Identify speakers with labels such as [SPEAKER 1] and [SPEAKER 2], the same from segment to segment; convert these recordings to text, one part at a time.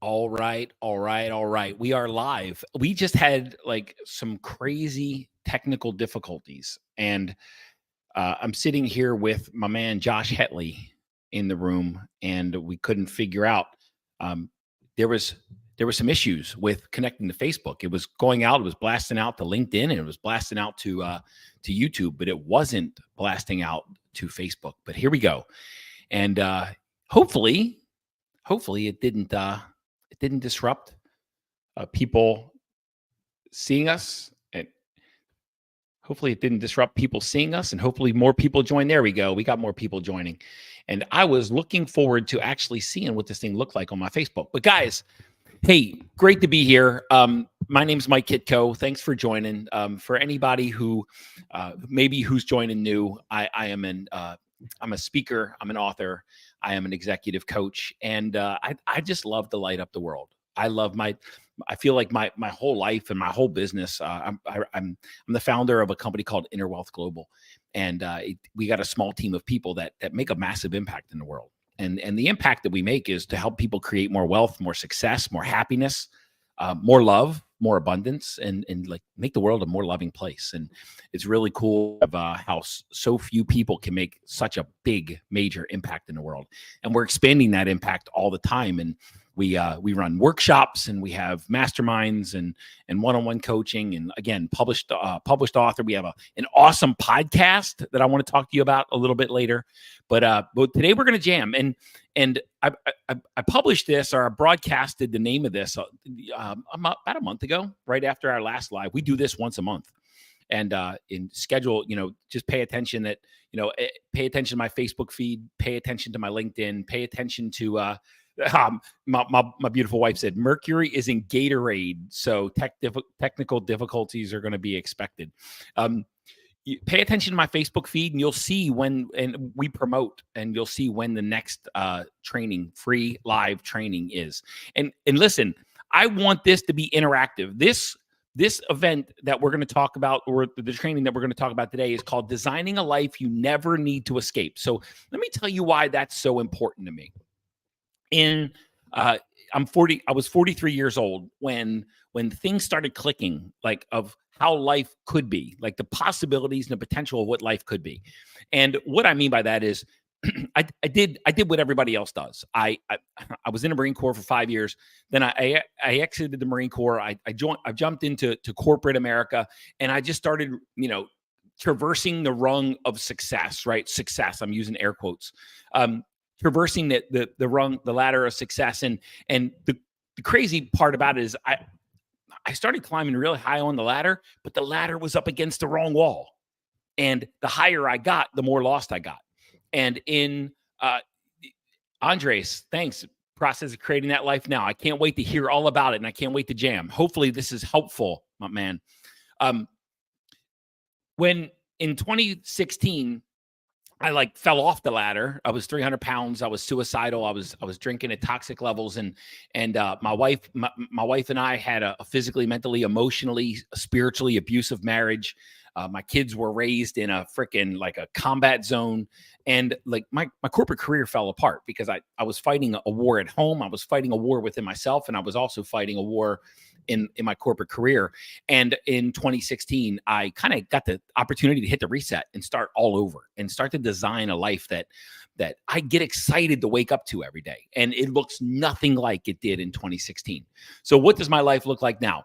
[SPEAKER 1] All right, all right, all right. We are live. We just had like some crazy technical difficulties, and I'm sitting here with my man Josh Hetley in the room, and we couldn't figure out. Um, there was there were some issues with connecting to Facebook. It was going out, it was blasting out to LinkedIn, and it was blasting out to YouTube, but it wasn't blasting out to Facebook. But here we go, and hopefully hopefully it didn't disrupt people seeing us, and hopefully it didn't disrupt people seeing us, and hopefully more people join. There we go, we got more people joining, and I was looking forward to actually seeing what this thing looked like on my Facebook. But guys, hey, great to be here. My name's Mike Kitko. Thanks for joining. For anybody who maybe who's joining new, I am I'm a speaker, I'm an author, I am an executive coach, and I just love to light up the world. I love I feel like my whole life and my whole business. I'm the founder of a company called Inner Wealth Global, and we got a small team of people that make a massive impact in the world. And the impact that we make is to help people create more wealth, more success, more happiness, more love, more abundance, and like make the world a more loving place. And it's really cool of how so few people can make such a big, major impact in the world. And we're expanding that impact all the time. And we run workshops, and we have masterminds and one-on-one coaching, and again, published author. We have an awesome podcast that I want to talk to you about a little bit later. But today we're going to jam, and I published this, or I broadcasted the name of this about a month ago, right after our last live. We do this once a month, and in schedule, just pay attention pay attention to my Facebook feed, pay attention to my LinkedIn, pay attention to my beautiful wife said Mercury is in Gatorade, so technical difficulties are going to be expected. Pay attention to my Facebook feed, and you'll see when, and we promote, and you'll see when the next free live training is. And listen, I want this to be interactive. This event that we're going to talk about, or the training that we're going to talk about today, is called Designing a Life You Never Need to Escape. So let me tell you why that's so important to me. I'm 40. I was 43 years old when things started clicking, like of how life could be, like the possibilities and the potential of what life could be. And what I mean by that is, I did what everybody else does. I was in the Marine Corps for 5 years. Then I exited the Marine Corps. I jumped into corporate America, and I just started, traversing the rung of success. Right, success. I'm using air quotes. Traversing the ladder of success, and the crazy part about it is I started climbing really high on the ladder, but the ladder was up against the wrong wall, and the higher I got, the more lost I got. And in Andres, thanks. Process of creating that life now. I can't wait to hear all about it, and I can't wait to jam. Hopefully, this is helpful, my man. When in 2016. I fell off the ladder. I was 300 pounds. I was suicidal. I was drinking at toxic levels, and my wife and I had a physically, mentally, emotionally, spiritually abusive marriage. My kids were raised in a freaking like a combat zone, and like my corporate career fell apart because I was fighting a war at home. I was fighting a war within myself, and I was also fighting a war in my corporate career. And in 2016, I kind of got the opportunity to hit the reset and start all over and start to design a life that I get excited to wake up to every day. And it looks nothing like it did in 2016. So what does my life look like now?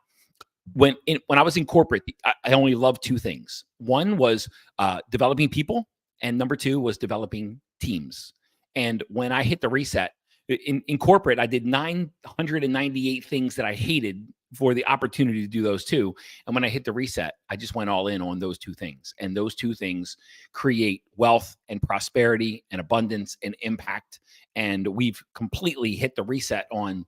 [SPEAKER 1] When I was in corporate, I only loved two things. One was developing people, and number two was developing teams. And when I hit the reset in corporate, I did 998 things that I hated for the opportunity to do those two. And when I hit the reset, I just went all in on those two things. And those two things create wealth and prosperity and abundance and impact. And we've completely hit the reset on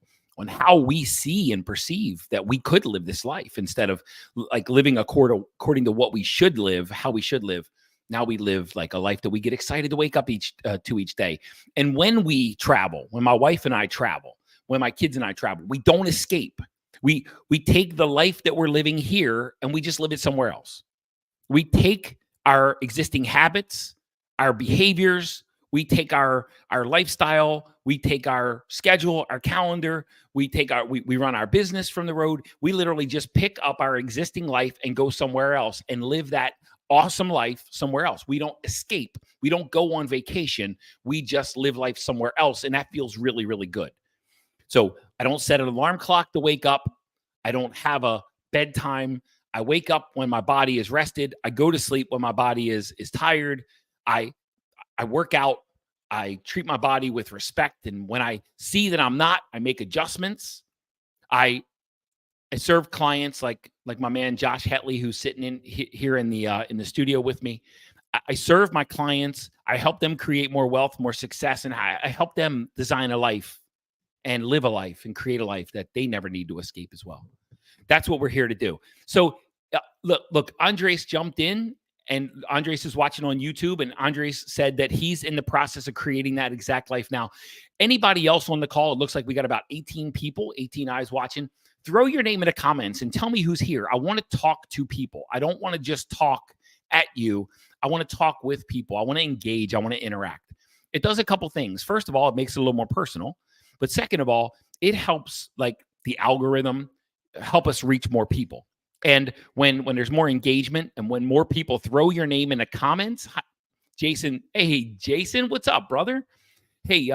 [SPEAKER 1] how we see and perceive that we could live this life, instead of like living according to what we should live, how we should live. Now we live like a life that we get excited to wake up each day. And when we travel, when my wife and I travel, when my kids and I travel, we don't escape. We take the life that we're living here and we just live it somewhere else. We take our existing habits, our behaviors, We take our lifestyle, we take our schedule, our calendar, we run our business from the road. We literally just pick up our existing life and go somewhere else and live that awesome life somewhere else. We don't escape. We don't go on vacation. We just live life somewhere else. And that feels really, really good. So I don't set an alarm clock to wake up. I don't have a bedtime. I wake up when my body is rested. I go to sleep when my body is tired. I work out. I treat my body with respect. And when I see that I'm not, I make adjustments. I serve clients like my man Josh Hetley, who's sitting here in the studio with me. I serve my clients. I help them create more wealth, more success, and I help them design a life and live a life and create a life that they never need to escape as well. That's what we're here to do. So look, Andres jumped in, and Andres is watching on YouTube, and Andres said that he's in the process of creating that exact life now. Anybody else on the call? It looks like we got about 18 people, 18 eyes watching. Throw your name in the comments and tell me who's here. I want to talk to people. I don't want to just talk at you. I want to talk with people. I want to engage. I want to interact. It does a couple things. First of all, it makes it a little more personal. But second of all, it helps like the algorithm help us reach more people. And when there's more engagement and when more people throw your name in the comments, Jason, hey, Jason, what's up, brother? Hey,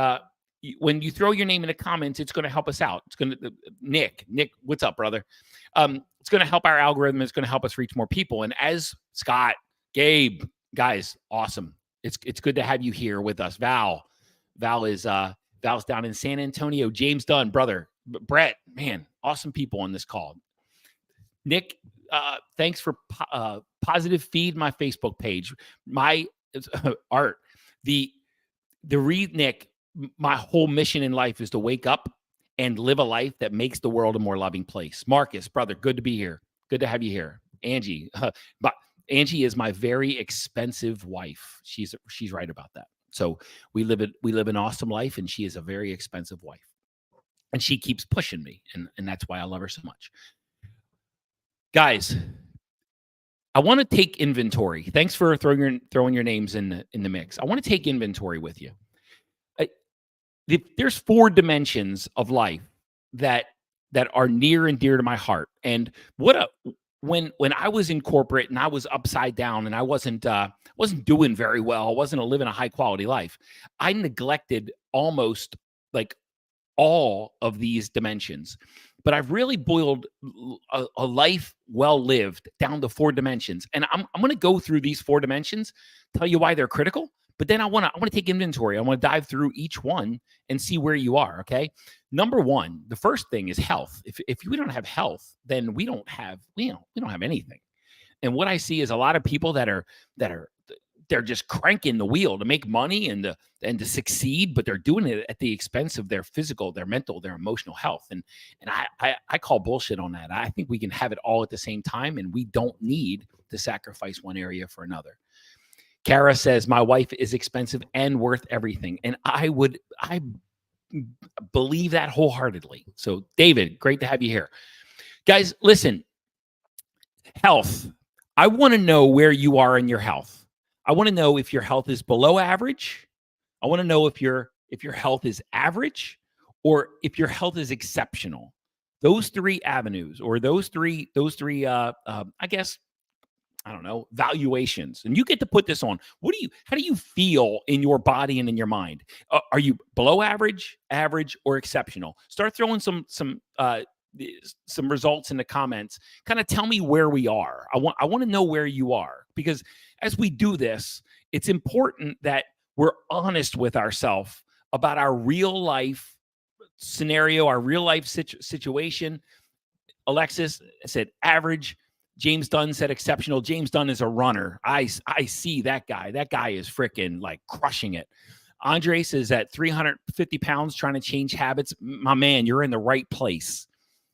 [SPEAKER 1] when you throw your name in the comments, it's going to help us out. It's going to, Nick, what's up, brother? It's going to help our algorithm. It's going to help us reach more people. And as Scott, Gabe, guys, awesome. It's good to have you here with us. Val's down in San Antonio. James Dunn, brother. Brett, man, awesome people on this call. Nick, thanks for positive feed my Facebook page. My art, Nick, my whole mission in life is to wake up and live a life that makes the world a more loving place. Marcus, brother, good to be here. Good to have you here. Angie, but Angie is my very expensive wife. She's right about that. So we live an awesome life, and she is a very expensive wife. And she keeps pushing me, and that's why I love her so much. Guys, I want to take inventory. Thanks for throwing your names in the mix. I want to take inventory with you. There's 4 dimensions of life that are near and dear to my heart. And when I was in corporate and I was upside down and I wasn't doing very well, I wasn't living a high quality life, I neglected almost like all of these dimensions. But I've really boiled a life well lived down to 4 dimensions. And I'm going to go through these 4 dimensions, tell you why they're critical. But then I want to take inventory. I want to dive through each one and see where you are. Okay. Number 1, the first thing is health. If we don't have health, then we don't have anything. And what I see is a lot of people they're just cranking the wheel to make money and to succeed, but they're doing it at the expense of their physical, their mental, their emotional health. And I call bullshit on that. I think we can have it all at the same time, and we don't need to sacrifice one area for another. Kara says, my wife is expensive and worth everything. And I believe that wholeheartedly. So David, great to have you here. Guys, listen, health. I want to know where you are in your health. I want to know if your health is below average. I want to know if your health is average or if your health is exceptional. Those 3 avenues, or those three, I guess, I don't know, valuations. And you get to put this on. How do you feel in your body and in your mind? Are you below average, or exceptional? Start throwing some results in the comments. Kind of tell me where we are. I want to know where you are, because as we do this, it's important that we're honest with ourselves about our real life scenario, our real life situation. Alexis said average. James Dunn said exceptional. James Dunn is a runner. I see that guy. That guy is freaking like crushing it. Andres is at 350 pounds trying to change habits. My man, you're in the right place.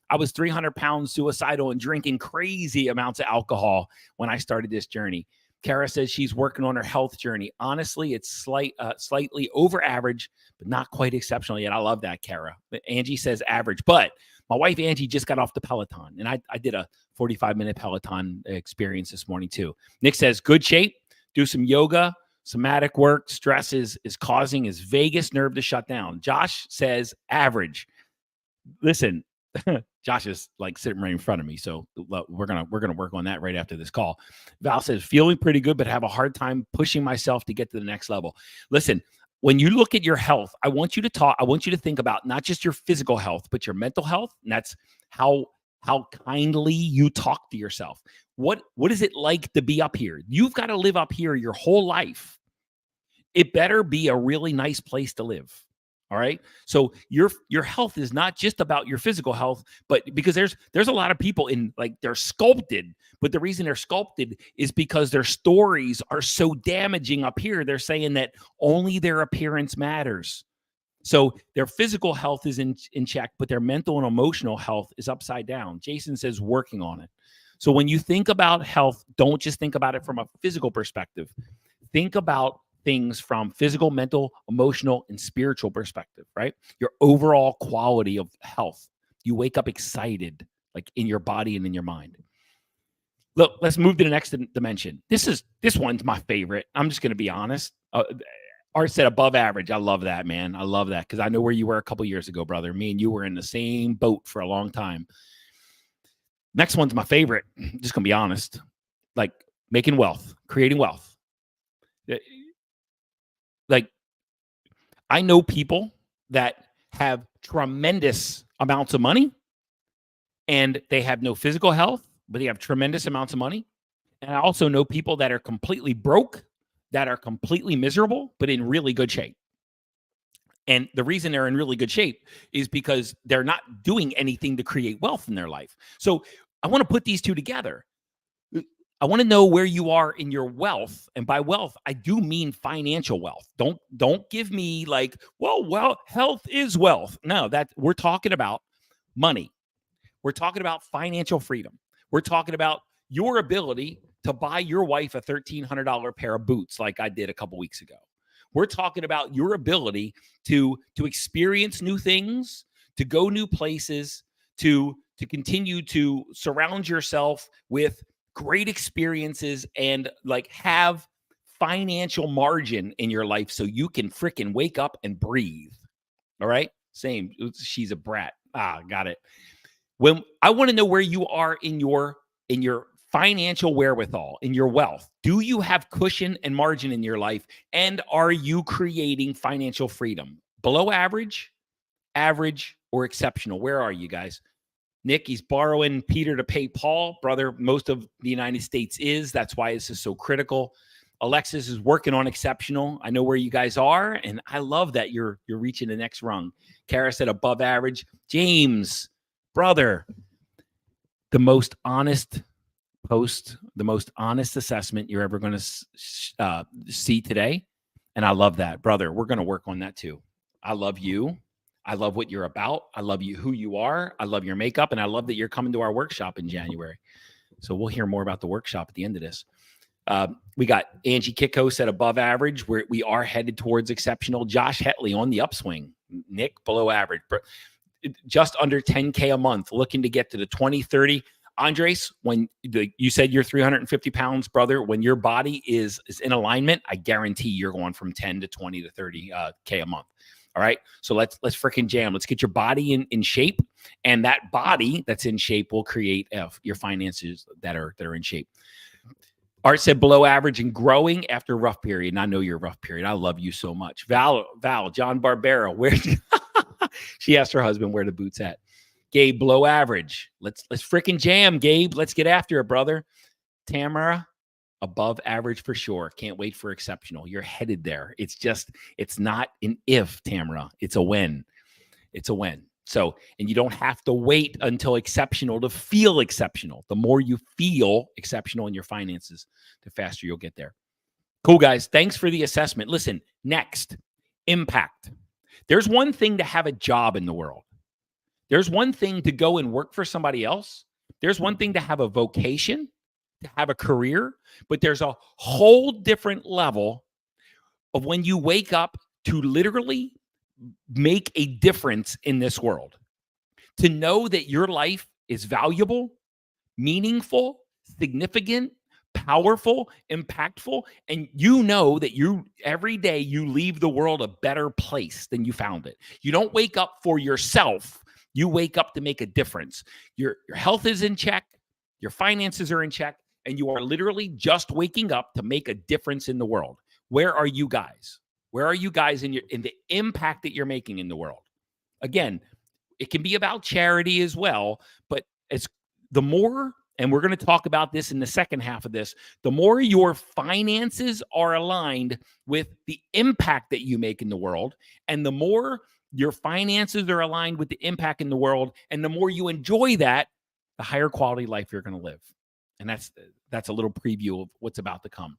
[SPEAKER 1] I was 300 pounds suicidal and drinking crazy amounts of alcohol when I started this journey. Kara says she's working on her health journey. Honestly, it's slightly over average, but not quite exceptional yet. I love that, Kara. But Angie says average. But my wife, Angie, just got off the Peloton, and I did a 45-minute Peloton experience this morning, too. Nick says, good shape, do some yoga, Somatic work, stress is causing his vagus nerve to shut down. Josh says average. Listen, Josh is like sitting right in front of me, so we're gonna work on that right after this call. Val says feeling pretty good, but have a hard time pushing myself to get to the next level. Listen, when you look at your health, I want you to think about not just your physical health, but your mental health, and that's how kindly you talk to yourself. What is it like to be up here? You've got to live up here your whole life. It better be a really nice place to live. All right. So your health is not just about your physical health, but because there's a lot of people in like they're sculpted, but the reason they're sculpted is because their stories are so damaging up here. They're saying that only their appearance matters. So their physical health is in check, but their mental and emotional health is upside down. Jason says working on it. So when you think about health, don't just think about it from a physical perspective. Think about things from physical, mental, emotional, and spiritual perspective, right? Your overall quality of health. You wake up excited, like in your body and in your mind. Look, let's move to the next dimension. This one's my favorite. I'm just going to be honest. Art said above average. I love that, man. I love that because I know where you were a couple years ago, brother. Me and you were in the same boat for a long time. Next one's my favorite. Just going to be honest. Like making wealth, creating wealth. Like, I know people that have tremendous amounts of money and they have no physical health, but they have tremendous amounts of money. And I also know people that are completely broke, that are completely miserable, but in really good shape. And the reason they're in really good shape is because they're not doing anything to create wealth in their life. So I want to put these two together. I want to know where you are in your wealth. And by wealth, I do mean financial wealth. Don't give me like, well, health is wealth. No, that we're talking about money. We're talking about financial freedom. We're talking about your ability to buy your wife a $1,300 pair of boots like I did a couple weeks ago. We're talking about your ability to experience new things, to go new places, to continue to surround yourself with great experiences and like have financial margin in your life so you can freaking wake up and breathe. All right. Same. She's a brat. Got it. When I want to know where you are in your financial wherewithal, in your wealth. Do you have cushion and margin in your life? And are you creating financial freedom? Below average, average, or exceptional? Where are you guys? Nick, he's borrowing Peter to pay Paul. Brother, most of the United States is. That's why this is so critical. Alexis is working on exceptional. I know where you guys are, and I love that you're reaching the next rung. Kara said above average. James, brother, the most honest post, the most honest assessment you're ever going to see today. And I love that. Brother, we're going to work on that too. I love you. I love what you're about. I love you, who you are. I love your makeup. And I love that you're coming to our workshop in January. So we'll hear more about the workshop at the end of this. We got Angie Kicko said above average. We are headed towards exceptional. Josh Hetley on the upswing. Nick below average. Just under 10K a month. Looking to get to the 2030. Andres, when you said you're 350 pounds, brother, when your body is in alignment, I guarantee you're going from 10 to 20 to 30K a month. All right. So let's freaking jam. Let's get your body in shape. And that body that's in shape will create your finances that are in shape. Art said below average and growing after rough period. And I know your rough period. I love you so much. Val, John Barbera, where she asked her husband where the boots at. Gabe, below average. Let's freaking jam, Gabe. Let's get after it, brother. Tamara, above average for sure. Can't wait for exceptional. You're headed there. It's not an if, Tamara. It's a when. It's a when. So, and you don't have to wait until exceptional to feel exceptional. The more you feel exceptional in your finances, the faster you'll get there. Cool, guys. Thanks for the assessment. Listen, next, impact. There's one thing to have a job in the world. There's one thing to go and work for somebody else. There's one thing to have a vocation, to have a career, but there's a whole different level of when you wake up to literally make a difference in this world. To know that your life is valuable, meaningful, significant, powerful, impactful, and you know that you every day you leave the world a better place than you found it. You don't wake up for yourself. You wake up to make a difference. Your health is in check, your finances are in check, and you are literally just waking up to make a difference in the world. Where are you guys? Where are you guys in the impact that you're making in the world? Again, it can be about charity as well, but it's the more, and we're going to talk about this in the second half of this, the more your finances are aligned with the impact that you make in the world, and the more your finances are aligned with the impact in the world, and the more you enjoy that, the higher quality life you're going to live. And that's a little preview of what's about to come.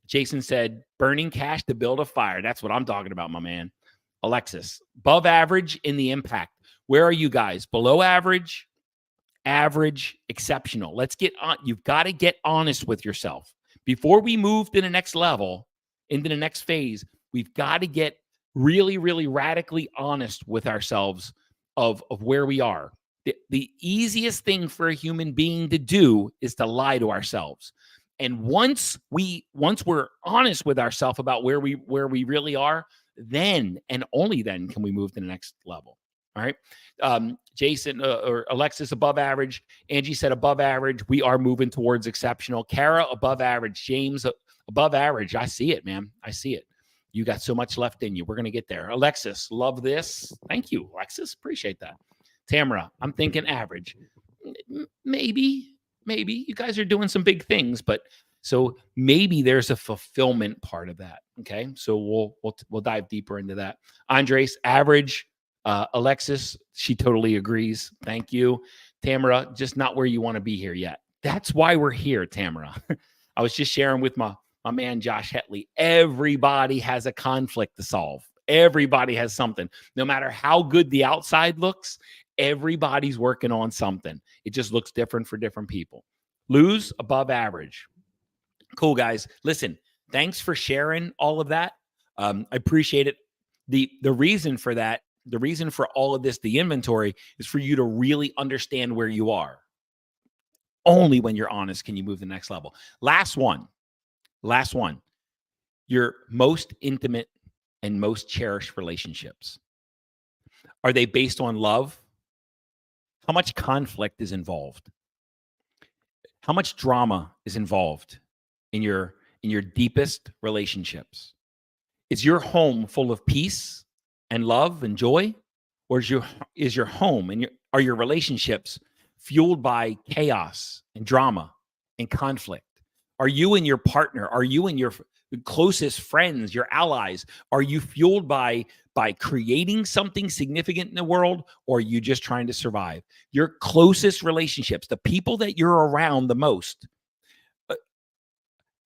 [SPEAKER 1] Jason said, burning cash to build a fire. That's what I'm talking about, my man. Alexis, above average in the impact. Where are you guys? Below average, average, exceptional. Let's get on. You've got to get honest with yourself. Before we move to the next level, into the next phase, we've got to get really, really radically honest with ourselves of where we are. The easiest thing for a human being to do is to lie to ourselves. And once we're honest with ourselves about where we really are, then and only then can we move to the next level. All right. Jason or Alexis, above average. Angie said above average. We are moving towards exceptional. Kara, above average. James, above average. I see it, man. I see it. You got so much left in you. We're going to get there. Alexis, love this. Thank you, Alexis. Appreciate that. Tamara, I'm thinking average. Maybe you guys are doing some big things, but so maybe there's a fulfillment part of that. Okay. So we'll dive deeper into that. Andres, average. Alexis, she totally agrees. Thank you. Tamara, just not where you want to be here yet. That's why we're here, Tamara. I was just sharing with my man, Josh Hetley. Everybody has a conflict to solve. Everybody has something. No matter how good the outside looks, everybody's working on something. It just looks different for different people. Lose, above average. Cool, guys. Listen, thanks for sharing all of that. I appreciate it. The reason for that, the reason for all of this, the inventory, is for you to really understand where you are. Only when you're honest can you move to the next level. Last one. Your most intimate and most cherished relationships. Are they based on love? How much conflict is involved? How much drama is involved in your deepest relationships? Is your home full of peace and love and joy? Or is your home and are your relationships fueled by chaos and drama and conflict? Are you and your partner, are you and your closest friends, your allies, are you fueled by creating something significant in the world, or are you just trying to survive? Your closest relationships, the people that you're around the most,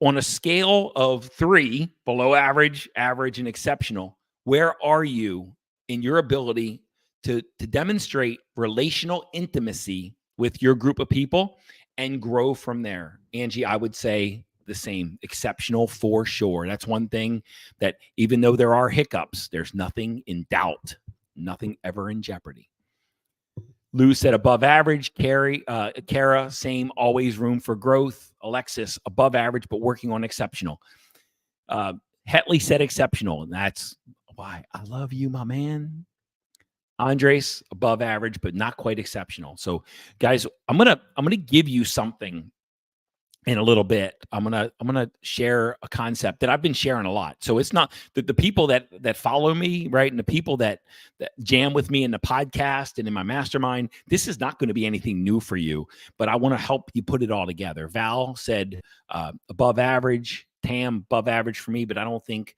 [SPEAKER 1] on a scale of 3, below average, average, and exceptional, where are you in your ability to demonstrate relational intimacy with your group of people and grow from there? Angie, I would say the same. Exceptional for sure. That's one thing that even though there are hiccups, there's nothing in doubt, nothing ever in jeopardy. Lou said above average. Kara, same, always room for growth. Alexis, above average, but working on exceptional. Hetley said exceptional, and that's why I love you, my man. Andres, above average, but not quite exceptional. So, guys, I'm gonna give you something in a little bit. I'm gonna share a concept that I've been sharing a lot. So it's not the people that follow me, right, and the people that jam with me in the podcast and in my mastermind. This is not going to be anything new for you, but I want to help you put it all together. Val said above average. Tam, above average for me, but I don't think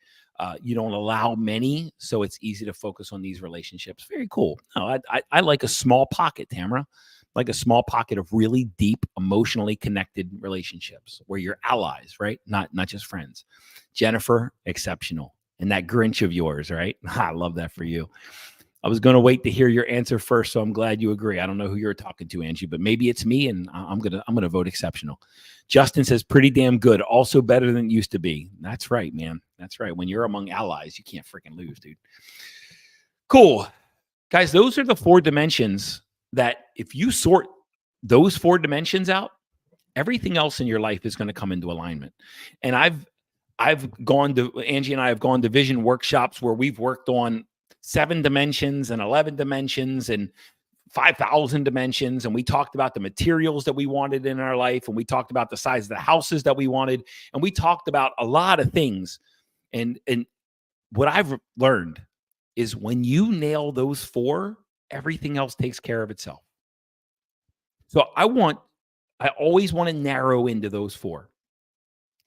[SPEAKER 1] you don't allow many, so it's easy to focus on these relationships. Very cool. No, I like a small pocket, Tamara. Like a small pocket of really deep, emotionally connected relationships where you're allies, right? Not just friends. Jennifer, exceptional. And that Grinch of yours, right? I love that for you. I was going to wait to hear your answer first, so I'm glad you agree. I don't know who you're talking to, Angie, but maybe it's me, and I'm gonna vote exceptional. Justin says pretty damn good, also better than it used to be. That's right, man. That's right. When you're among allies, you can't freaking lose, dude. Cool, guys. Those are the 4 dimensions that if you sort those 4 dimensions out, everything else in your life is going to come into alignment. And I've gone to, Angie and I have gone to vision workshops where we've worked on 7 dimensions and 11 dimensions and 5,000 dimensions. And we talked about the materials that we wanted in our life. And we talked about the size of the houses that we wanted. And we talked about a lot of things. And what I've learned is when you nail those 4, everything else takes care of itself. So I always want to narrow into those 4.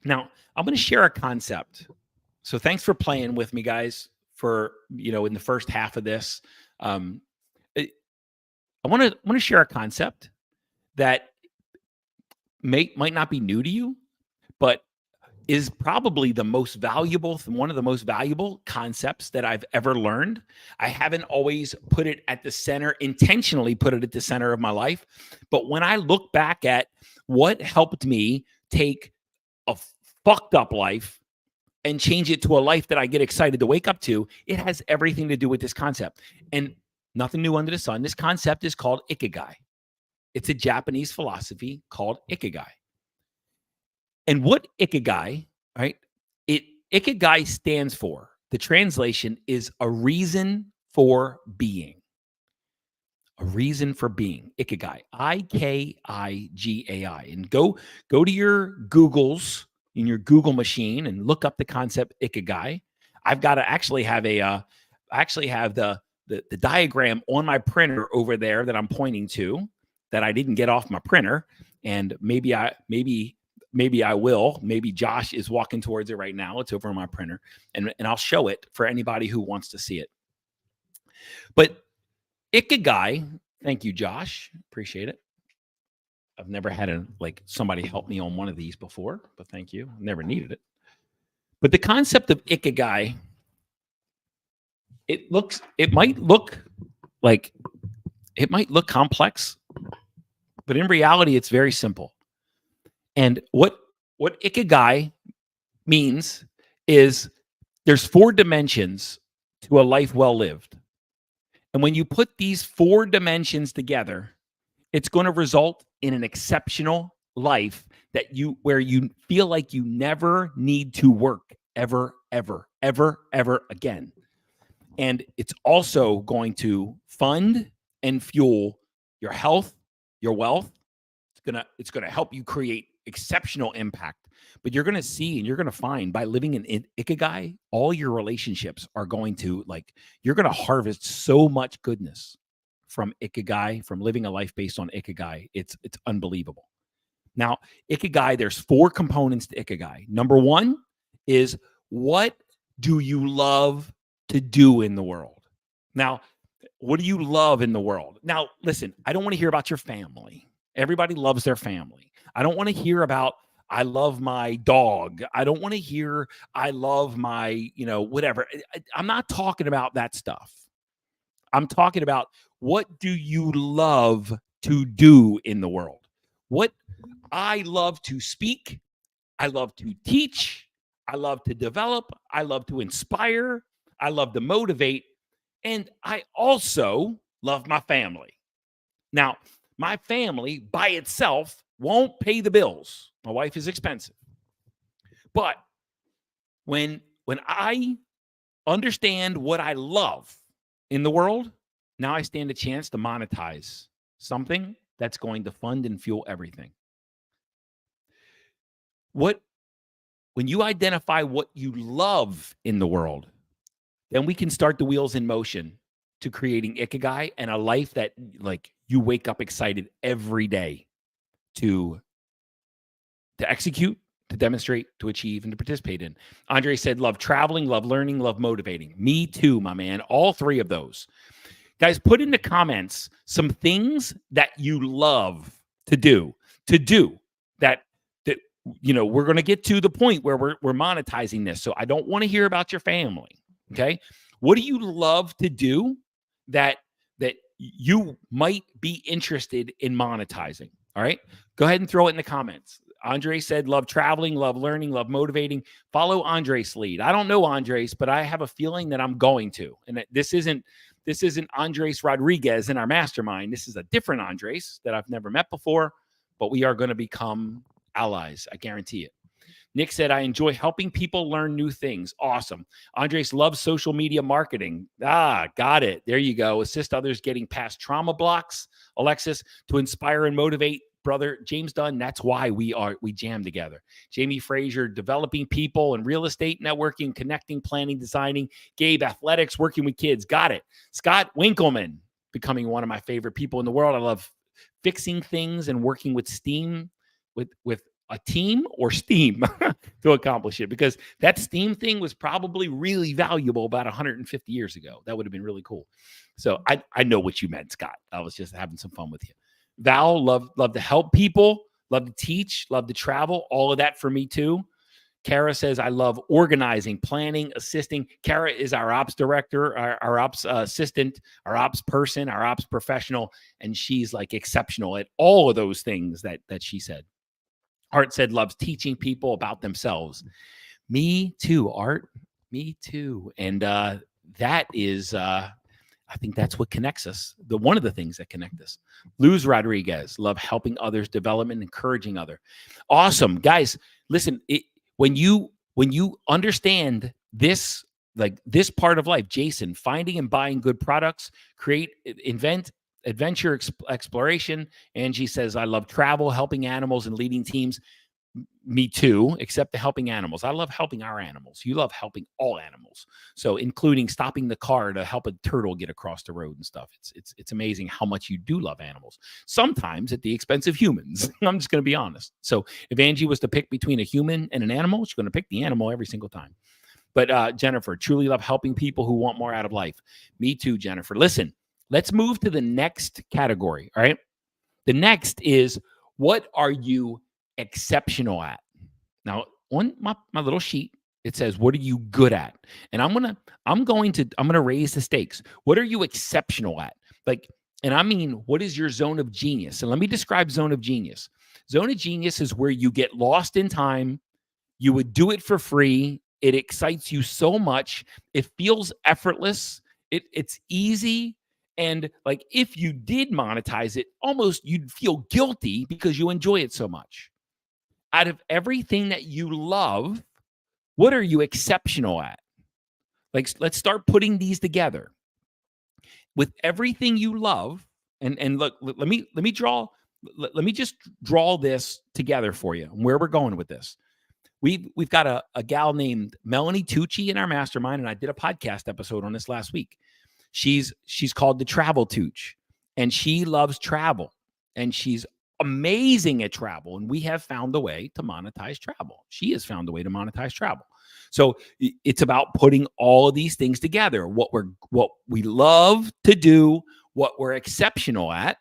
[SPEAKER 1] Now, I'm going to share a concept. So thanks for playing with me, guys, for, in the first half of this. I want to share a concept that might not be new to you, but is probably one of the most valuable concepts that I've ever learned. I haven't always intentionally put it at the center of my life. But when I look back at what helped me take a fucked up life and change it to a life that I get excited to wake up to, it has everything to do with this concept. And nothing new under the sun. This concept is called Ikigai. It's a Japanese philosophy called Ikigai. And what Ikigai, right? Ikigai stands for, the translation is a reason for being. A reason for being. Ikigai. Ikigai. And go to your Googles in your Google machine and look up the concept Ikigai. I've got to actually have the diagram on my printer over there that I'm pointing to, that I didn't get off my printer. And maybe I will. Maybe Josh is walking towards it right now. It's over on my printer. And I'll show it for anybody who wants to see it. But Ikigai, thank you, Josh. Appreciate it. I've never had somebody help me on one of these before, but thank you. Never needed it. But the concept of Ikigai, it might look complex, but in reality, it's very simple. And what Ikigai means is there's 4 dimensions to a life well lived. And when you put these 4 dimensions together, it's going to result in an exceptional life where you feel like you never need to work ever again. And it's also going to fund and fuel your health, your wealth. It's gonna help you create exceptional impact. But you're gonna see and you're gonna find by living in Ikigai, all your relationships are going to you're gonna harvest so much goodness from Ikigai, from living a life based on Ikigai. It's unbelievable. Now, Ikigai, there's 4 components to Ikigai. Number 1 is, what do you love to do in the world? Now, what do you love in the world? Now, listen, I don't want to hear about your family. Everybody loves their family. I don't want to hear about, I love my dog. I don't want to hear, I love my, whatever. I'm not talking about that stuff. I'm talking about, what do you love to do in the world? What I love to speak. I love to teach. I love to develop. I love to inspire. I love to motivate. And I also love my family. Now, my family by itself won't pay the bills. My wife is expensive. But when I understand what I love in the world, now I stand a chance to monetize something that's going to fund and fuel everything. When you identify what you love in the world, then we can start the wheels in motion to creating Ikigai and a life that you wake up excited every day to execute, to demonstrate, to achieve, and to participate in. Andre said, love traveling, love learning, love motivating. Me too, my man. All 3 of those. Guys, put in the comments some things that you love to do that we're going to get to the point where we're monetizing this. So I don't want to hear about your family. Okay. What do you love to do that you might be interested in monetizing? All right. Go ahead and throw it in the comments. Andre said, love traveling, love learning, love motivating. Follow Andres' lead. I don't know Andres, but I have a feeling that I'm going to. And this isn't Andres Rodriguez in our mastermind. This is a different Andres that I've never met before. but we are going to become allies. I guarantee it. Nick said, I enjoy helping people learn new things. Awesome. Andres loves social media marketing. Got it. There you go. Assist others getting past trauma blocks. Alexis, to inspire and motivate. Brother James Dunn, that's why we jam together. Jamie Frazier, developing people and real estate, networking, connecting, planning, designing. Gabe, athletics, working with kids. Got it. Scott Winkleman, becoming one of my favorite people in the world. I love fixing things and working with steam, with a team or steam to accomplish it, because that steam thing was probably really valuable about 150 years ago. That would have been really cool. So I know what you meant, Scott. I was just having some fun with you. Val, love to help people, love to teach, love to travel. All of that for me too. Kara says, I love organizing, planning, assisting. Kara is our ops director, our ops assistant, our ops person, our ops professional. And she's like exceptional at all of those things that she said. Art said, loves teaching people about themselves. Me too, Art. Me too. And that is, I think that's what connects us. One of the things that connect us. Luz Rodriguez, love helping others, development, encouraging other. Awesome. Guys, listen, when you understand this, like this part of life, Jason, finding and buying good products, invent, adventure, exploration. Angie says, I love travel, helping animals and leading teams. Me too, except the helping animals. I love helping our animals. You love helping all animals. So including stopping the car to help a turtle get across the road and stuff. It's amazing how much you do love animals. Sometimes at the expense of humans. I'm just going to be honest. So if Angie was to pick between a human and an animal, she's going to pick the animal every single time. But Jennifer, truly love helping people who want more out of life. Me too, Jennifer. Listen, let's move to the next category. All right. The next is, what are you exceptional at? Now, on my little sheet, it says, what are you good at? And I'm going to raise the stakes. What are you exceptional at? And I mean, what is your zone of genius? And let me describe zone of genius. Zone of genius is where you get lost in time. You would do it for free. It excites you so much. It feels effortless. It's easy. And like, if you did monetize it, almost you'd feel guilty because you enjoy it so much. Out of everything that you love, what are you exceptional at? Like, let's start putting these together. With everything you love, and look, let me just draw this together for you and where we're going with this. We've got a gal named Melanie Tucci in our mastermind, and I did a podcast episode on this last week. She's called the Travel Tooch, and she loves travel, and she's amazing at travel. And we have found a way to monetize travel. She has found a way to monetize travel. So it's about putting all of these things together, what we love to do, what we're exceptional at,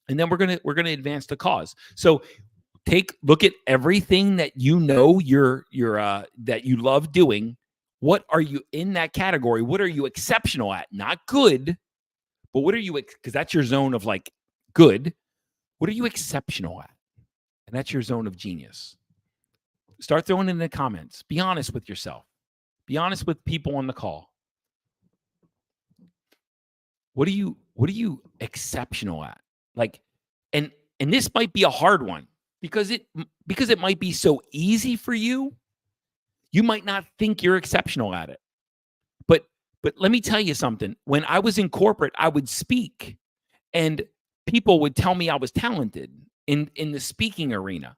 [SPEAKER 1] and then we're gonna advance the cause. So look at everything that you know that you love doing. What are you in that category? What are you exceptional at? Not good, but what are you, because that's your zone of like good. What are you exceptional at? And that's your zone of genius. Start throwing it in the comments. Be honest with yourself. Be honest with people on the call. What are you exceptional at? Like, and this might be a hard one because it might be so easy for you. You might not think you're exceptional at it. But let me tell you something. When I was in corporate, I would speak, and people would tell me I was talented in the speaking arena,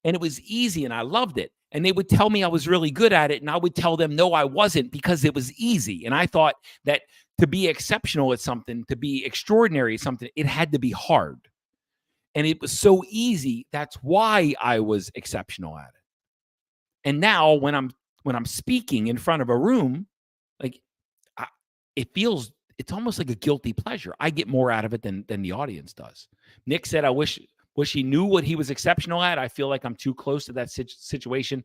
[SPEAKER 1] and it was easy and I loved it. And they would tell me I was really good at it, and I would tell them, no, I wasn't, because it was easy. And I thought that to be exceptional at something, to be extraordinary at something, it had to be hard. And it was so easy. That's why I was exceptional at it. And now when I'm speaking in front of a room, like it's almost like a guilty pleasure. I get more out of it than the audience does. Nick said, I wish he knew what he was exceptional at. I feel like I'm too close to that situation.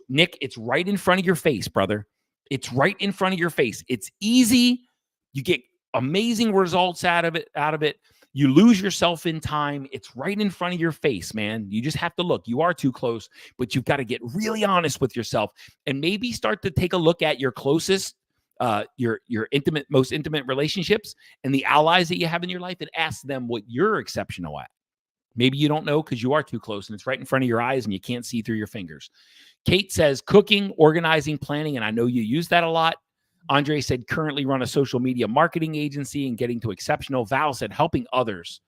[SPEAKER 1] Nick, it's right in front of your face, brother. It's right in front of your face. It's easy. You get amazing results out of it. You lose yourself in time. It's right in front of your face, man. You just have to look. You are too close, but you've got to get really honest with yourself and maybe start to take a look at your closest, your most intimate relationships and the allies that you have in your life, and ask them what you're exceptional at. Maybe you don't know because you are too close and it's right in front of your eyes and you can't see through your fingers. Kate says cooking, organizing, planning, and I know you use that a lot. Andre said currently run a social media marketing agency and getting to exceptional. Val said helping others,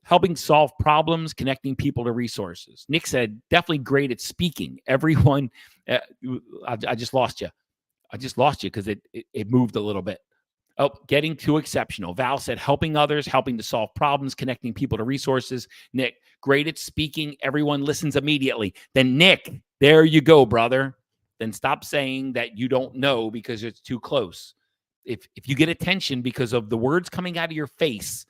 [SPEAKER 1] helping solve problems, connecting people to resources. Nick said definitely great at speaking. Everyone, I just lost you. I just lost you because it moved a little bit. Oh, getting too exceptional. Val said helping others, helping to solve problems, connecting people to resources. Nick, great at speaking. Everyone listens immediately. Then Nick, there you go, brother. Then stop saying that you don't know because it's too close. If you get attention because of the words coming out of your face,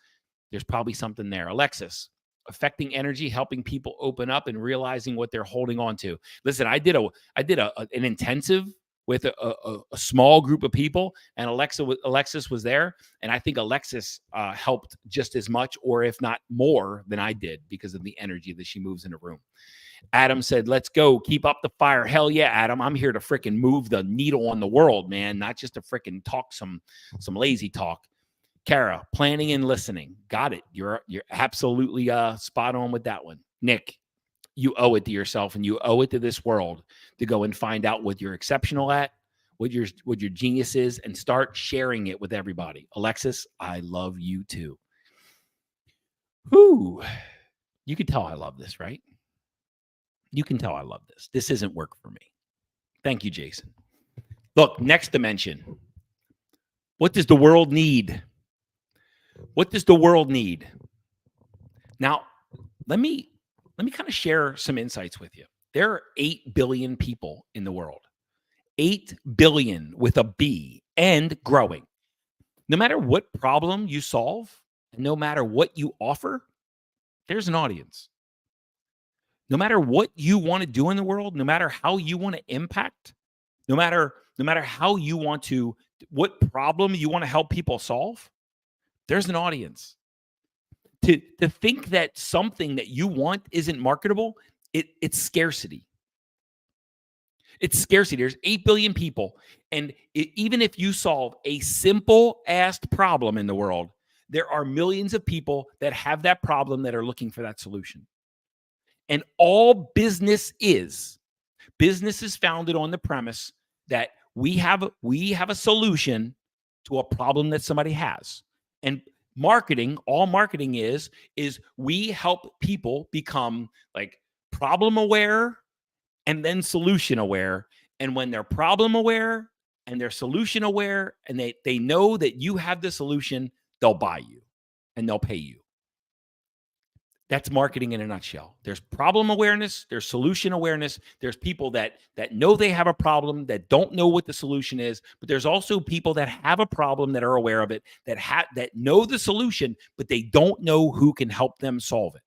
[SPEAKER 1] there's probably something there. Alexis, affecting energy, helping people open up and realizing what they're holding on to. Listen, I did an intensive with a small group of people, and Alexis was there, and I think Alexis helped just as much, or if not more, than I did because of the energy that she moves in a room. Adam said, "Let's go, keep up the fire." Hell yeah, Adam! I'm here to freaking move the needle on the world, man, not just to freaking talk some lazy talk. Kara, planning and listening, got it. You're absolutely spot on with that one. Nick, you owe it to yourself and you owe it to this world to go and find out what you're exceptional at, what your genius is, and start sharing it with everybody. Alexis, I love you too. Whew. You can tell I love this, right? You can tell I love this. This isn't work for me. Thank you, Jason. Look, next dimension. What does the world need? What does the world need? Now, let me kind of share some insights with you. There are 8 billion people in the world. 8 billion with a B and growing. No matter what problem you solve, and no matter what you offer, there's an audience. No matter what you want to do in the world, no matter how you want to impact, no matter how you want to, what problem you want to help people solve, there's an audience. To think that something that you want isn't marketable, it's scarcity. It's scarcity. There's 8 billion people. And even if you solve a simple-ass problem in the world, there are millions of people that have that problem that are looking for that solution. And all business is founded on the premise that we have a solution to a problem that somebody has. And marketing, all marketing is we help people become like problem aware and then solution aware. And when they're problem aware and they're solution aware and they know that you have the solution, they'll buy you and they'll pay you. That's marketing in a nutshell. There's problem awareness, there's solution awareness, there's people that know they have a problem, that don't know what the solution is, but there's also people that have a problem that are aware of it, that know the solution, but they don't know who can help them solve it.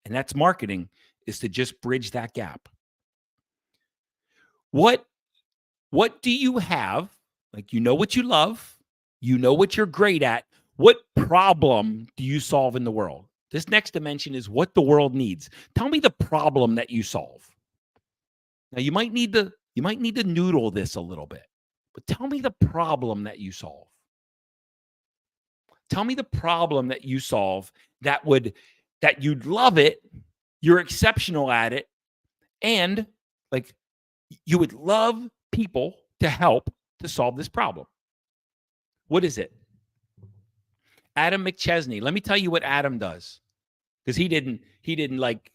[SPEAKER 1] And that's marketing, is to just bridge that gap. What do you have? Like, you know what you love, you know what you're great at. What problem do you solve in the world? This next dimension is what the world needs. Tell me the problem that you solve. Now, you might need to noodle this a little bit, but tell me the problem that you solve. Tell me the problem that you solve that you'd love it, you're exceptional at it, and like you would love people to help to solve this problem. What is it? Adam McChesney. Let me tell you what Adam does. Because he didn't like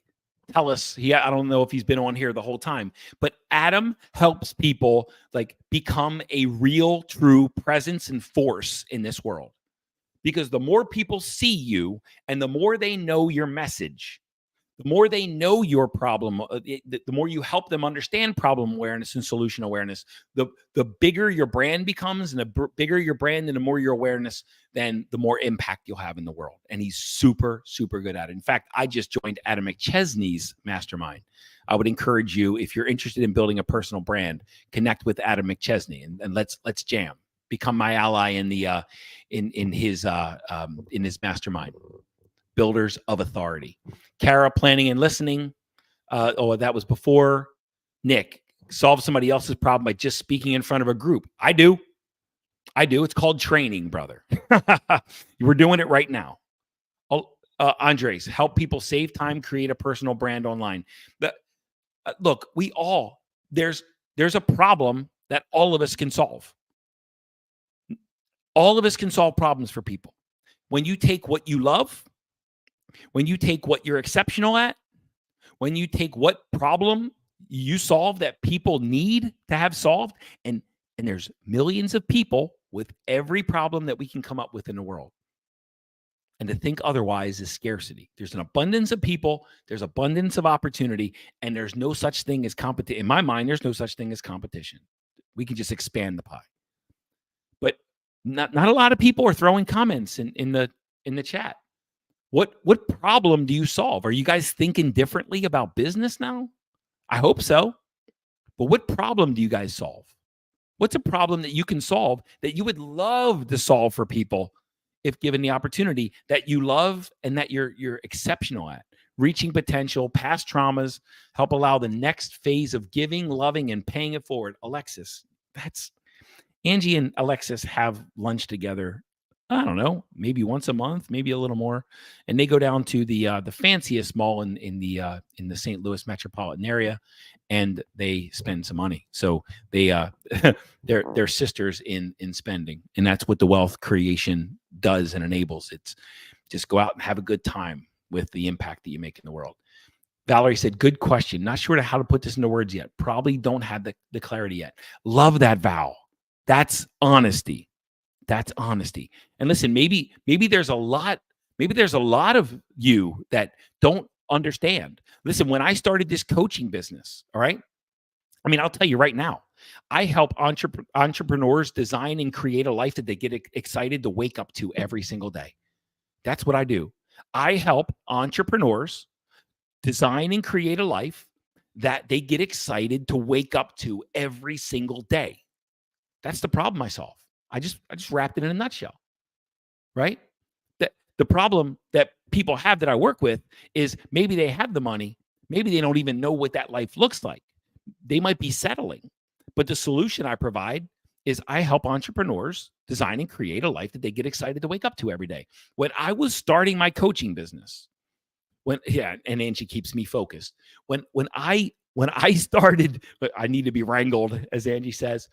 [SPEAKER 1] tell us. I don't know if he's been on here the whole time, but Adam helps people like become a real, true presence and force in this world. Because the more people see you and the more they know your message, the more they know your problem, the more you help them understand problem awareness and solution awareness, the bigger your brand becomes, and the bigger your brand and the more your awareness, then the more impact you'll have in the world. And he's super, super good at it. In fact, I just joined Adam McChesney's mastermind. I would encourage you, if you're interested in building a personal brand, connect with Adam McChesney and let's jam. Become my ally in the in his mastermind. Builders of Authority. Kara, planning and listening. That was before. Nick, solve somebody else's problem by just speaking in front of a group. I do. It's called training, brother. We're doing it right now. Andres, help people save time, create a personal brand online. Look, there's a problem that all of us can solve. All of us can solve problems for people. When you take what you love, when you take what you're exceptional at, when you take what problem you solve that people need to have solved, and there's millions of people with every problem that we can come up with in the world. And to think otherwise is scarcity. There's an abundance of people, there's abundance of opportunity, and there's no such thing as competition. In my mind, there's no such thing as competition. We can just expand the pie. But not a lot of people are throwing comments in the chat. What problem do you solve? Are you guys thinking differently about business now? I hope so. But what problem do you guys solve? What's a problem that you can solve that you would love to solve for people if given the opportunity, that you love and that you're exceptional at? Reaching potential, past traumas, help allow the next phase of giving, loving, and paying it forward. Alexis, Angie and Alexis have lunch together. I don't know, maybe once a month, maybe a little more, and they go down to the fanciest mall in the St. Louis metropolitan area, and they spend some money. So they they're sisters in spending, and that's what the wealth creation does and enables. It's just go out and have a good time with the impact that you make in the world. Valerie said, good question. Not sure how to put this into words yet. Probably don't have the clarity yet. Love that, Val. That's honesty. That's honesty. And listen, maybe there's a lot of you that don't understand. Listen, when I started this coaching business, all right? I mean, I'll tell you right now, I help entrepreneurs design and create a life that they get excited to wake up to every single day. That's what I do. I help entrepreneurs design and create a life that they get excited to wake up to every single day. That's the problem I solve. I just wrapped it in a nutshell, right? The problem that people have that I work with is maybe they have the money, maybe they don't even know what that life looks like. They might be settling, but the solution I provide is I help entrepreneurs design and create a life that they get excited to wake up to every day. When I was starting my coaching business, and Angie keeps me focused. When I started, I need to be wrangled, as Angie says.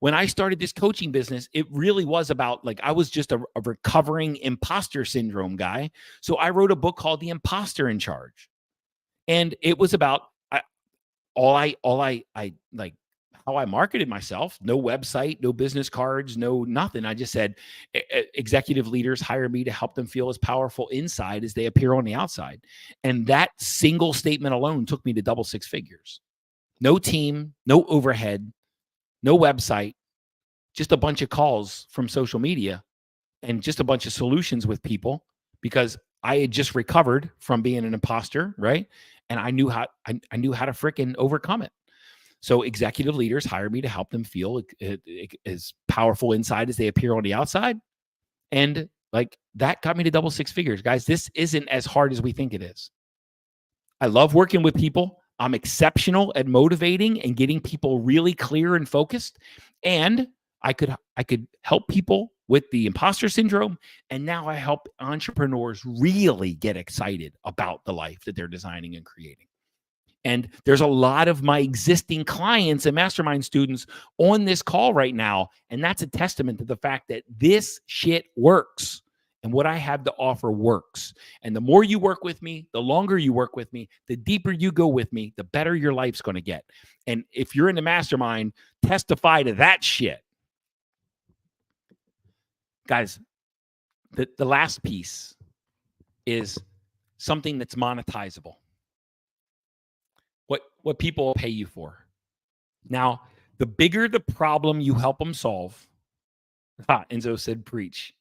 [SPEAKER 1] When I started this coaching business, it really was about, like, I was just a recovering imposter syndrome guy. So I wrote a book called The Imposter in Charge. And it was about how I marketed myself. No website, no business cards, no nothing. I just said, executive leaders hire me to help them feel as powerful inside as they appear on the outside. And that single statement alone took me to double six figures. No team, no overhead, no website, just a bunch of calls from social media and just a bunch of solutions with people, because I had just recovered from being an imposter, right? And I knew how to fricking overcome it. So executive leaders hire me to help them feel as powerful inside as they appear on the outside. And like that got me to double six figures. Guys, this isn't as hard as we think it is. I love working with people. I'm exceptional at motivating and getting people really clear and focused. And I could help people with the imposter syndrome. And now I help entrepreneurs really get excited about the life that they're designing and creating. And there's a lot of my existing clients and mastermind students on this call right now. And that's a testament to the fact that this shit works. And what I have to offer works. And the more you work with me, the longer you work with me, the deeper you go with me, the better your life's going to get. And if you're in the mastermind, testify to that shit. Guys, the last piece is something that's monetizable. What people will pay you for. Now, the bigger the problem you help them solve, Enzo said, preach.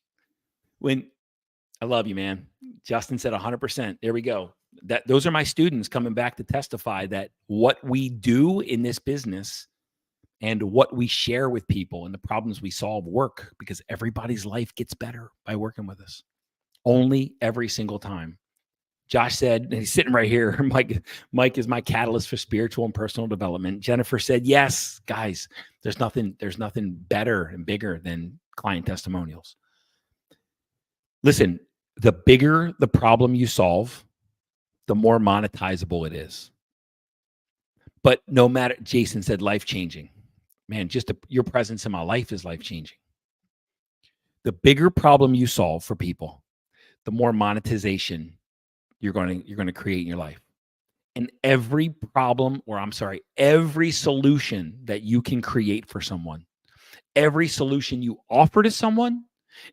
[SPEAKER 1] I love you, man. Justin said 100%. There we go. Those are my students coming back to testify that what we do in this business and what we share with people and the problems we solve work, because everybody's life gets better by working with us. Only every single time. Josh said, and he's sitting right here, Mike is my catalyst for spiritual and personal development. Jennifer said, yes, guys, there's nothing better and bigger than client testimonials. Listen, The bigger the problem you solve, the more monetizable it is. But no matter, Jason said, life-changing. Man, just your presence in my life is life-changing. The bigger problem you solve for people, the more monetization you're going to create in your life. And every problem, or I'm sorry, every solution that you can create for someone, every solution you offer to someone,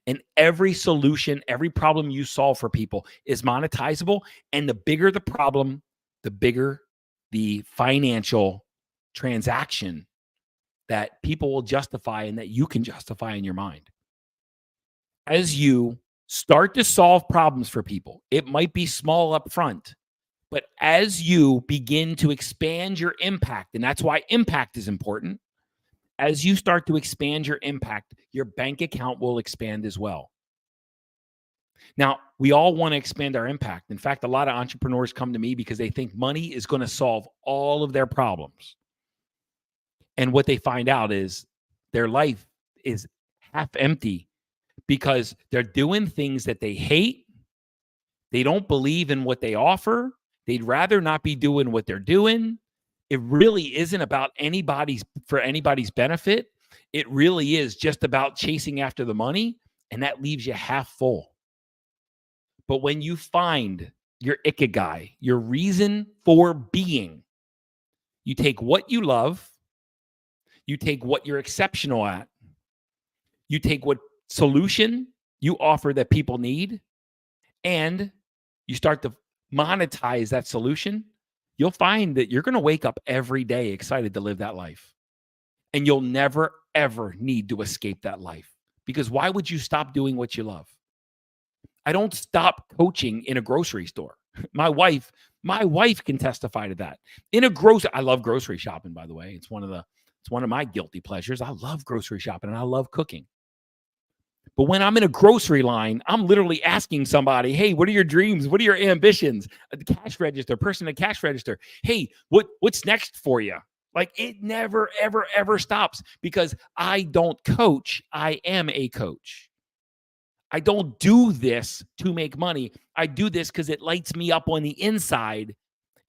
[SPEAKER 1] and every solution, every problem you solve for people is monetizable. And the bigger the problem, the bigger the financial transaction that people will justify and that you can justify in your mind. As you start to solve problems for people, it might be small up front, but as you begin to expand your impact, and that's why impact is important, as you start to expand your impact, your bank account will expand as well. Now, we all want to expand our impact. In fact, a lot of entrepreneurs come to me because they think money is going to solve all of their problems. And what they find out is their life is half empty because they're doing things that they hate. They don't believe in what they offer. They'd rather not be doing what they're doing. It really isn't about anybody's benefit. It really is just about chasing after the money, and that leaves you half full. But when you find your ikigai, your reason for being, you take what you love, you take what you're exceptional at, you take what solution you offer that people need, and you start to monetize that solution, you'll find that you're going to wake up every day excited to live that life. And you'll never, ever need to escape that life. Because why would you stop doing what you love? I don't stop coaching in a grocery store. My wife can testify to that. I love grocery shopping, by the way. It's one of my guilty pleasures. I love grocery shopping and I love cooking. But when I'm in a grocery line, I'm literally asking somebody, hey, what are your dreams? What are your ambitions? The cash register, person at cash register. Hey, what's next for you? Like it never, ever, ever stops because I don't coach. I am a coach. I don't do this to make money. I do this because it lights me up on the inside.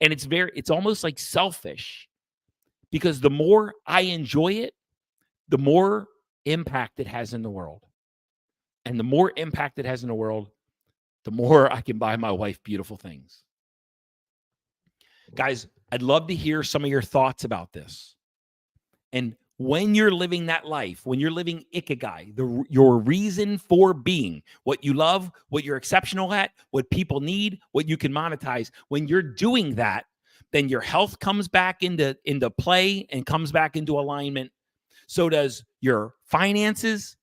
[SPEAKER 1] And it's almost like selfish because the more I enjoy it, the more impact it has in the world. And the more impact it has in the world, the more I can buy my wife beautiful things. Guys, I'd love to hear some of your thoughts about this. And when you're living that life, when you're living ikigai, your reason for being, what you love, what you're exceptional at, what people need, what you can monetize, when you're doing that, then your health comes back into play and comes back into alignment. So does your finances.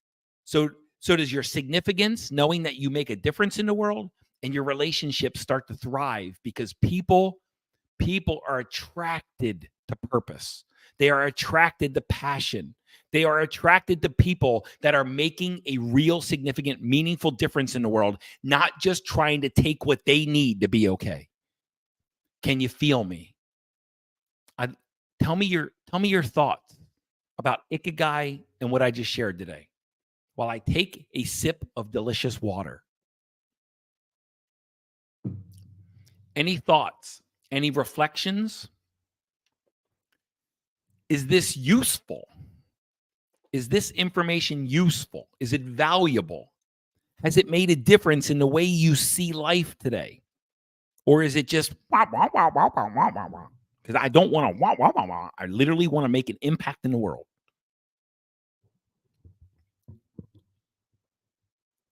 [SPEAKER 1] So does your significance, knowing that you make a difference in the world, and your relationships start to thrive because people are attracted to purpose. They are attracted to passion. They are attracted to people that are making a real, significant, meaningful difference in the world, not just trying to take what they need to be okay. Can you feel me? Tell me your thoughts about ikigai and what I just shared today, while I take a sip of delicious water. Any thoughts? Any reflections? Is this useful? Is this information useful? Is it valuable? Has it made a difference in the way you see life today? Or is it just wah, wah, wah, wah, wah, wah, wah, wah? Because I don't want to wah, wah, wah, wah. I literally want to make an impact in the world.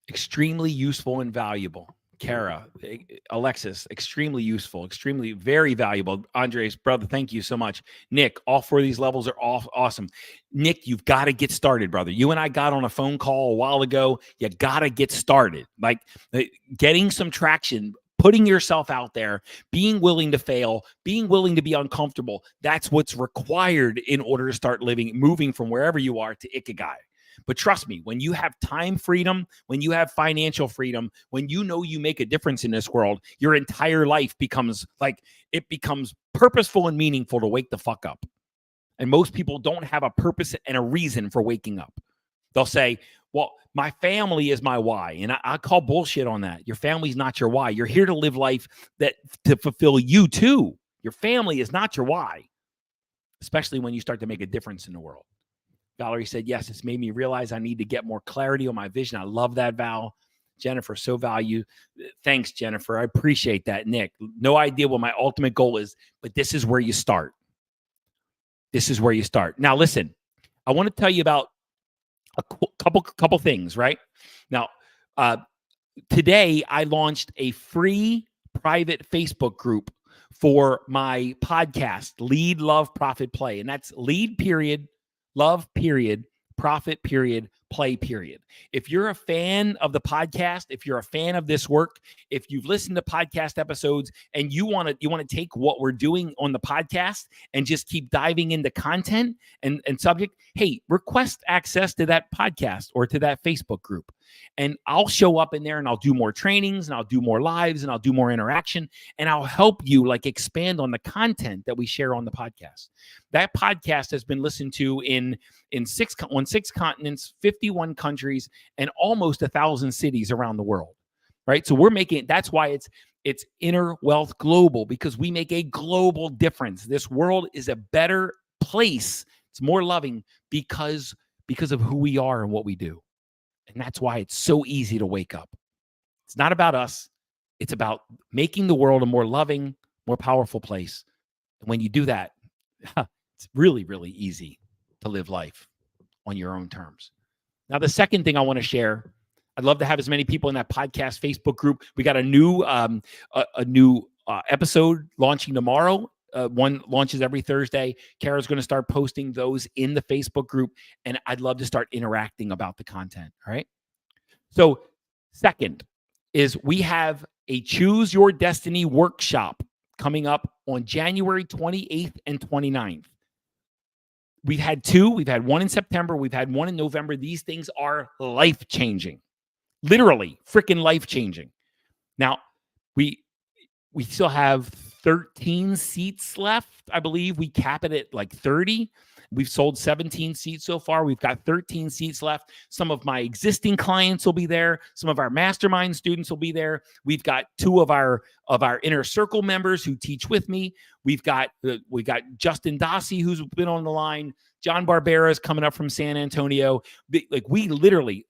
[SPEAKER 1] Extremely useful and valuable. Kara, Alexis, extremely useful, extremely, very valuable. Andres, brother, thank you so much. Nick, all four of these levels are awesome. Nick, you've got to get started, brother. You and I got on a phone call a while ago. You got to get started. Like getting some traction, putting yourself out there, being willing to fail, being willing to be uncomfortable. That's what's required in order to start moving from wherever you are to ikigai. But trust me, when you have time freedom, when you have financial freedom, when you know you make a difference in this world, your entire life becomes purposeful and meaningful to wake the fuck up. And most people don't have a purpose and a reason for waking up. They'll say, well, my family is my why. And I call bullshit on that. Your family's not your why. You're here to live life to fulfill you too. Your family is not your why, especially when you start to make a difference in the world. Valerie said, yes, it's made me realize I need to get more clarity on my vision. I love that, Val. Jennifer, so value. Thanks, Jennifer. I appreciate that. Nick, no idea what my ultimate goal is, but this is where you start. This is where you start. Now, listen, I want to tell you about a couple things, right? Now, today I launched a free private Facebook group for my podcast, Lead, Love, Profit, Play. And that's lead, period, love, period, profit, period, play, period. If you're a fan of the podcast, if you're a fan of this work, if you've listened to podcast episodes and you want to take what we're doing on the podcast and just keep diving into content and subject, hey, request access to that podcast or to that Facebook group. And I'll show up in there and I'll do more trainings and I'll do more lives and I'll do more interaction and I'll help you like expand on the content that we share on the podcast. That podcast has been listened to on 6 continents, 51 countries, and almost 1,000 cities around the world, right? So we're making, that's why it's Inner Wealth Global, because we make a global difference. This world is a better place. It's more loving because of who we are and what we do. And that's why it's so easy to wake up. It's not about us. It's about making the world a more loving, more powerful place. And when you do that, it's really, really easy to live life on your own terms. Now, the second thing I want to share, I'd love to have as many people in that podcast Facebook group. We got a new episode launching tomorrow. One launches every Thursday. Kara's going to start posting those in the Facebook group, and I'd love to start interacting about the content. All right. So, second is we have a Choose Your Destiny workshop coming up on January 28th and 29th. We've had two. We've had one in September. We've had one in November. These things are life-changing, literally freaking life-changing. Now, we still have 13 seats left. I believe we cap it at like 30. We've sold 17 seats so far. We've got 13 seats left. Some of my existing clients will be there. Some of our mastermind students will be there. We've got two of our inner circle members who teach with me. We've got Justin Dossie, who's been on the line. John Barbera is coming up from San Antonio. Like, we literally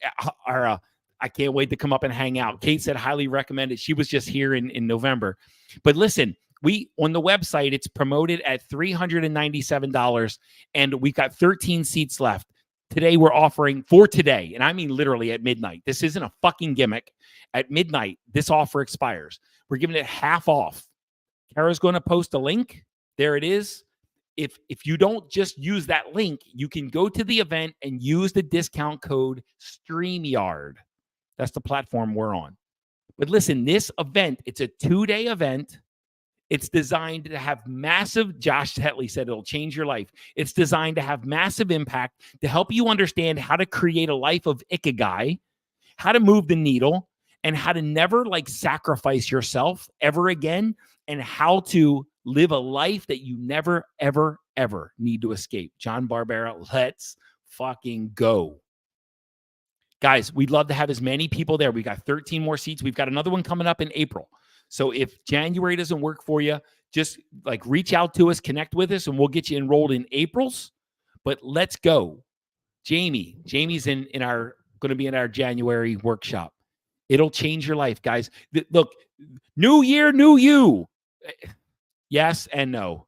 [SPEAKER 1] are. I can't wait to come up and hang out. Kate said highly recommend it. She was just here in November. But listen, on the website, it's promoted at $397, and we've got 13 seats left. Today, we're offering for today, and I mean literally at midnight. This isn't a fucking gimmick. At midnight, this offer expires. We're giving it half off. Kara's going to post a link. There it is. If you don't just use that link, you can go to the event and use the discount code StreamYard. That's the platform we're on. But listen, this event, it's a 2-day event. It's designed to have massive, Josh Hetley said it'll change your life. It's designed to have massive impact to help you understand how to create a life of ikigai, how to move the needle, and how to never sacrifice yourself ever again, and how to live a life that you never, ever, ever need to escape. John Barbera, let's fucking go. Guys, we'd love to have as many people there. We got 13 more seats. We've got another one coming up in April. So if January doesn't work for you, just reach out to us, connect with us, and we'll get you enrolled in April's. But let's go. Jamie's going to be in our January workshop. It'll change your life, guys. Look, new year, new you. Yes and no.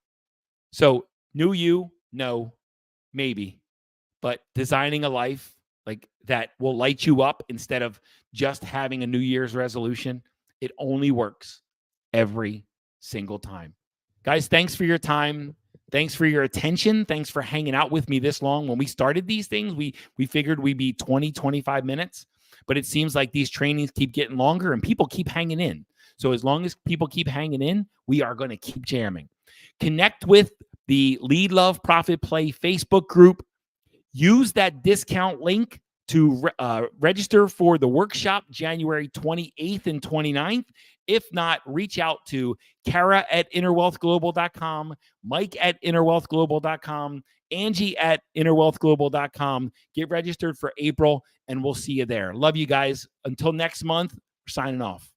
[SPEAKER 1] So new you, no, maybe. But designing a life that will light you up instead of just having a New Year's resolution, it only works every single time. Guys, thanks for your time. Thanks for your attention. Thanks for hanging out with me this long. When we started these things, we figured we'd be 20, 25 minutes, but it seems like these trainings keep getting longer and people keep hanging in. So as long as people keep hanging in, we are going to keep jamming. Connect with the Lead, Love, Profit, Play Facebook group. Use that discount link to register for the workshop January 28th and 29th. If not, reach out to Kara at innerwealthglobal.com, Mike at innerwealthglobal.com, Angie at innerwealthglobal.com. Get registered for April, and we'll see you there. Love you guys. Until next month, we're signing off.